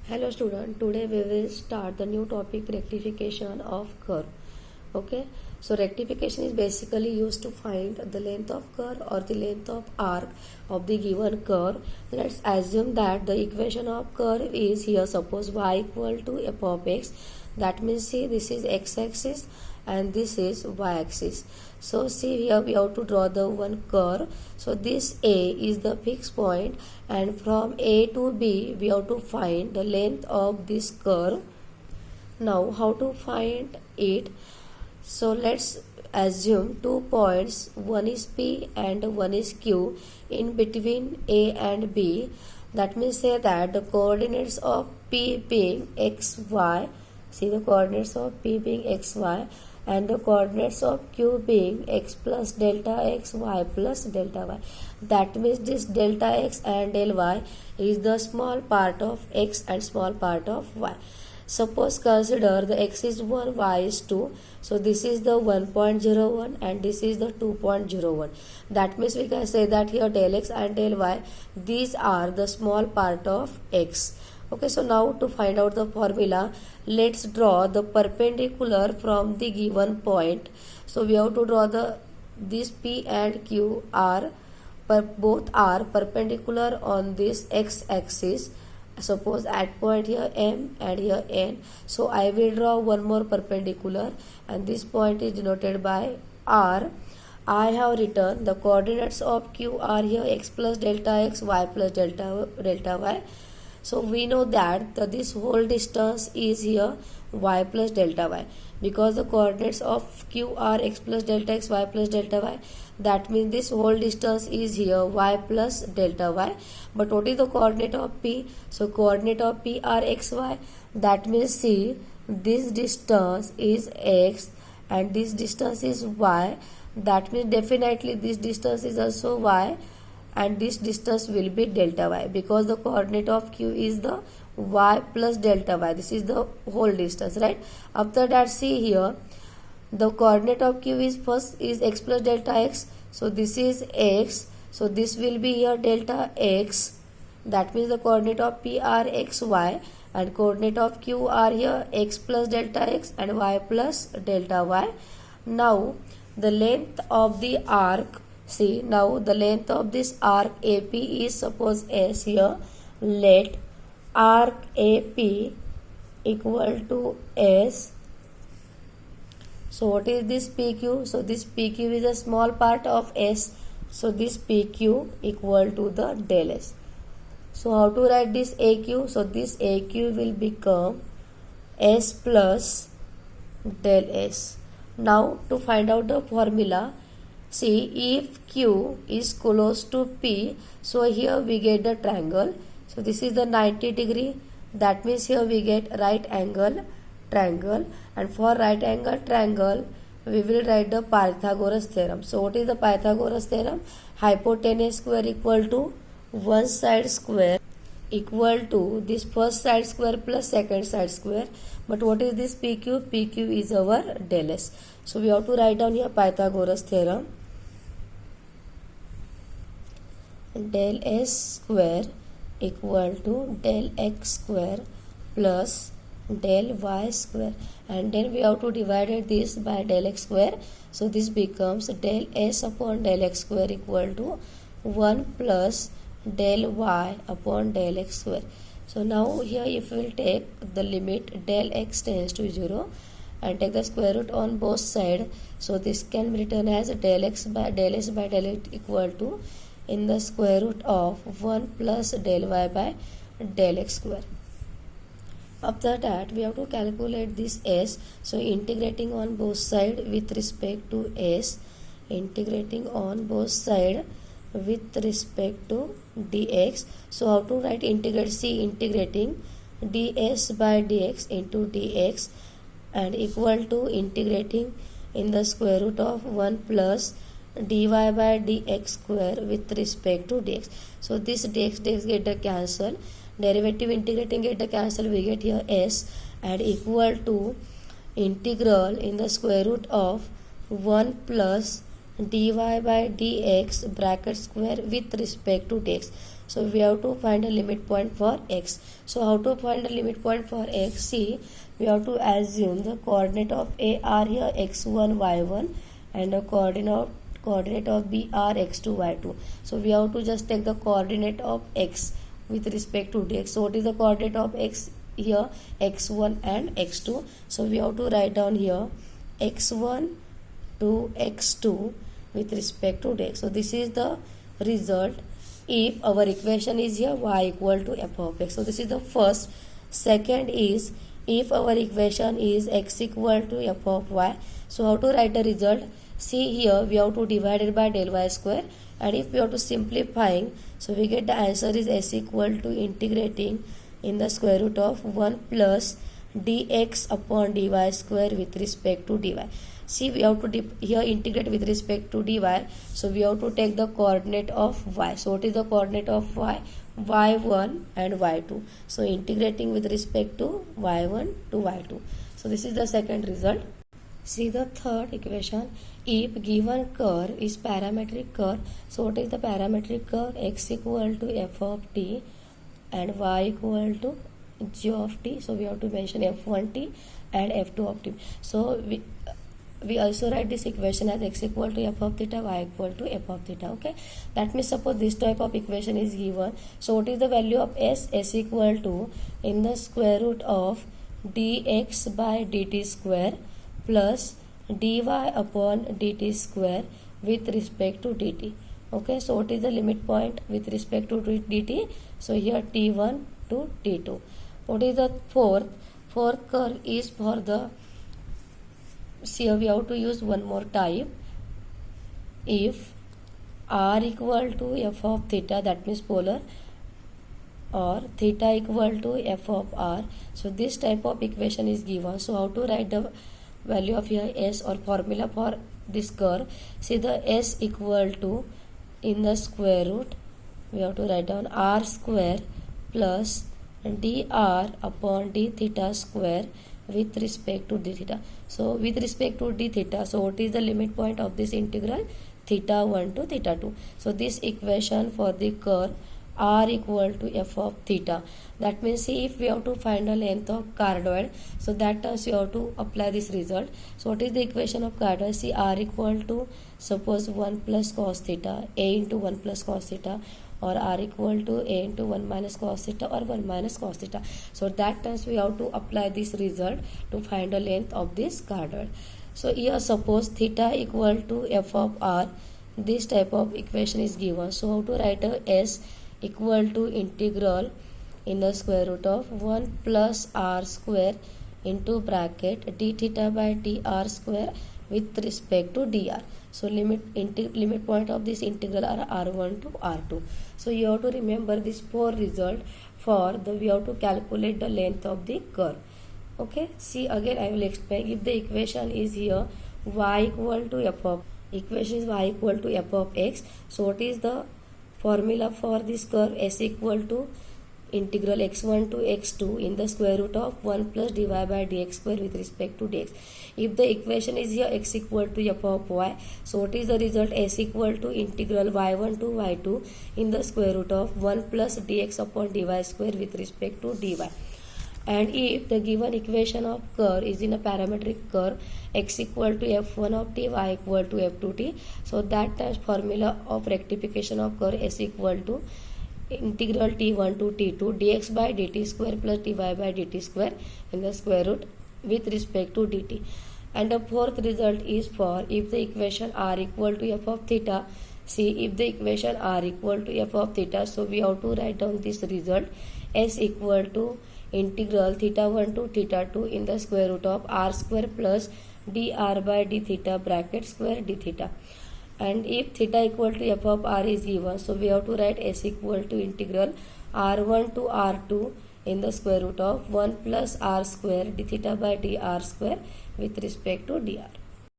Hello student, today we will start the new topic rectification of curve. Okay, so rectification is basically used to find the length of curve or the length of arc of the given curve. Let's assume that the equation of curve is here, suppose y equal to f of x. That means see, this is x-axis and this is y-axis. So see, here we have to draw the one curve. So this A is the fixed point, and from A to B we have to find the length of this curve. Now how to find it? So let's assume 2 points, one is P and one is Q, in between A and B. That means say that the coordinates of P being x, y, see the coordinates of P being x, y, and the coordinates of Q being x plus delta x, y plus delta y. That means this delta x and del y is the small part of x and small part of y. Suppose consider the x is 1, y is 2. So this is the 1.01 and this is the 2.01. That means we can say that here del x and del y, these are the small part of x. Okay, so now to find out the formula, let's draw the perpendicular from the given point. So we have to draw this P and Q are both are perpendicular on this x-axis. Suppose at point here M and here N. So I will draw one more perpendicular, and this point is denoted by R. I have written the coordinates of Q are here x plus delta x, y plus delta y. So we know that this whole distance is here y plus delta y, because the coordinates of Q are x plus delta x, y plus delta y. That means this whole distance is here y plus delta y. But what is the coordinate of P? So coordinate of P are x, y. That means see, this distance is x and this distance is y. That means definitely this distance is also y, and this distance will be delta y, because the coordinate of Q is the y plus delta y. This is the whole distance, right? After that, see here, the coordinate of Q is first is x plus delta x. So this is x. So this will be here delta x. That means the coordinate of P are x, y, and coordinate of Q are here x plus delta x and y plus delta y. Now the length of the arc, see, now the length of this arc AP is suppose S here. Let arc AP equal to S. So what is this PQ? So this PQ is a small part of S. So this PQ equal to the del S. So how to write this AQ? So this AQ will become S plus del S. Now to find out the formula, see, if Q is close to P, so here we get the triangle. So this is the 90 degree. That means here we get right angle triangle, and for right angle triangle we will write the Pythagoras theorem. So what is the Pythagoras theorem? Hypotenuse square equal to one side square equal to this first side square plus second side square. But what is this PQ? PQ is our del S. So we have to write down here Pythagoras theorem. Del S square equal to del x square plus del y square, and then we have to divide this by del x square. So this becomes del S upon del x square equal to 1 plus del y upon del x square. So now here if we will take the limit del x tends to 0 and take the square root on both sides, so this can be written as del x by del s by del x equal to in the square root of 1 plus del y by del x square. After that we have to calculate this s. So integrating on both sides with respect to s, integrating on both sides with respect to dx. So how to write integrate? See, integrating ds by dx into dx and equal to integrating in the square root of 1 plus dy by dx square with respect to dx. So this dx get the cancel, derivative integrating get the cancel, we get here s, and equal to integral in the square root of 1 plus dy by dx bracket square with respect to dx. So we have to find a limit point for x. So how to find a limit point for x? See, we have to assume the coordinate of A are here x1, y1, and the coordinate of B are x2, y2. So we have to just take the coordinate of x with respect to dx. So what is the coordinate of x here? x1 and x2. So we have to write down here x1 to x2 with respect to dx. So this is the result if our equation is here y equal to f of x. So this is the first. Second is if our equation is x equal to f of y. So how to write the result? See, here we have to divide it by del y square, and if we have to simplifying, so we get the answer is s equal to integrating in the square root of 1 plus dx upon dy square with respect to dy. See, we have to here integrate with respect to dy, so we have to take the coordinate of y. So what is the coordinate of y? y1 and y2. So integrating with respect to y1 to y2. So this is the second result. See the third equation. If given curve is parametric curve, so what is the parametric curve? X equal to f of t and y equal to g of t. So we have to mention f1t and f2 of t. So we also write this equation as x equal to f of theta, y equal to f of theta. Okay, that means suppose this type of equation is given. So what is the value of s? S equal to in the square root of dx by dt square plus dy upon dt square with respect to dt. Okay, so what is the limit point with respect to dt? So here t1 to t2. What is the fourth? Fourth curve is for the, see, we have to use one more type. If r equal to f of theta, that means polar, or theta equal to f of r. So this type of equation is given. So how to write the value of here s or formula for this curve? See, the s equal to in the square root, we have to write down r square plus dr upon d theta square with respect to d theta. So with respect to d theta, so what is the limit point of this integral? Theta 1 to theta 2. So this equation for the curve r equal to f of theta. That means, see, if we have to find the length of cardioid, so that terms we have to apply this result. So what is the equation of cardioid? See, r equal to, suppose 1 plus cos theta, a into 1 plus cos theta, or r equal to a into 1 minus cos theta or 1 minus cos theta. So that terms we have to apply this result to find the length of this cardioid. So here suppose theta equal to f of r, this type of equation is given. So how to write a s equal to integral in the square root of 1 plus r square into bracket d theta by dr square with respect to dr. So limit point of this integral are r1 to r2. So you have to remember this four result for the, we have to calculate the length of the curve. Okay, see, again I will explain. If the equation is here y equal to f of, equation is y equal to f of x. So what is the formula for this curve? S equal to integral x1 to x2 in the square root of 1 plus dy by dx square with respect to dx. If the equation is here x equal to f of y, so what is the result? S equal to integral y1 to y2 in the square root of 1 plus dx upon dy square with respect to dy. And if the given equation of curve is in a parametric curve, x equal to f1 of t, y equal to f2t, so that times formula of rectification of curve s equal to integral t1 to t2 dx by dt square plus dy by dt square in the square root with respect to dt. And the fourth result is for if the equation r equal to f of theta. See, if the equation r equal to f of theta, so we have to write down this result s equal to integral theta 1 to theta 2 in the square root of r square plus dr by d theta bracket square d theta. And if theta equal to f of r is given, so we have to write s equal to integral r1 to r2 in the square root of 1 plus r square d theta by dr square with respect to dr.